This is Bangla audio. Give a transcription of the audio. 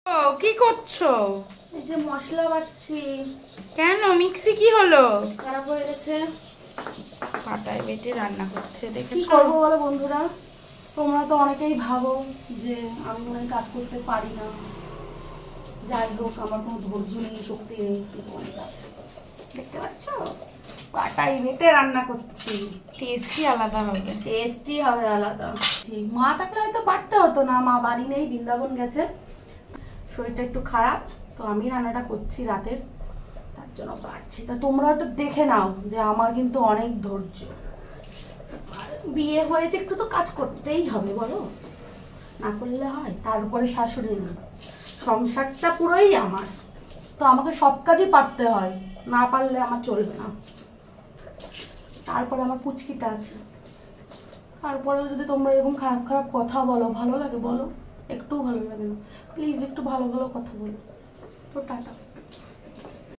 ও কি করছো? এই যে মশলা বাটছি। কেন মিক্সি কি হলো? খারাপ হয়ে গেছে। পাটায় বেটে রান্না করছে কি দেখেছো? করবো বলো বন্ধুরা, তোমরা তো অনেকেই ভাবো যে আমি মনে হয় কাজ করতে পারি না। যাই হোক, আমার কোনো ধৈর্য নেই, শক্তি নেই, কিন্তু অনেক আছে। দেখতে পাচ্ছ, পাটাই বেটে রান্না করছি। টেস্টই আলাদা হবে। টেস্টি হবে আলাদা। ঠিক, মা থাকলে হয়তো বাটতে হতো না, মা বাড়ি নেই, বৃন্দাবন গেছে, শরীরটা একটু খারাপ, তো আমি রান্নাটা করছি রাতের, তার জন্য বাড়ছি। তা তোমরা একটু দেখে নাও যে আমার কিন্তু অনেক ধৈর্য। বিয়ে হয়েছে, একটু তো কাজ করতেই হবে বলো, না করলে হয়? তার উপরে শাশুড়ি নেই, সংসারটা পুরোই আমার, তো আমাকে সব কাজই পারতে হয়, না পারলে আমার চলবে না। তারপরে আমার পুচকিটা আছে, তারপরেও যদি তোমরা এরকম খারাপ খারাপ কথা বলো, ভালো লাগে বলো? একটু ভালো লাগে না? প্লিজ একটু ভালো ভালো কথা বলো। তো টাটা।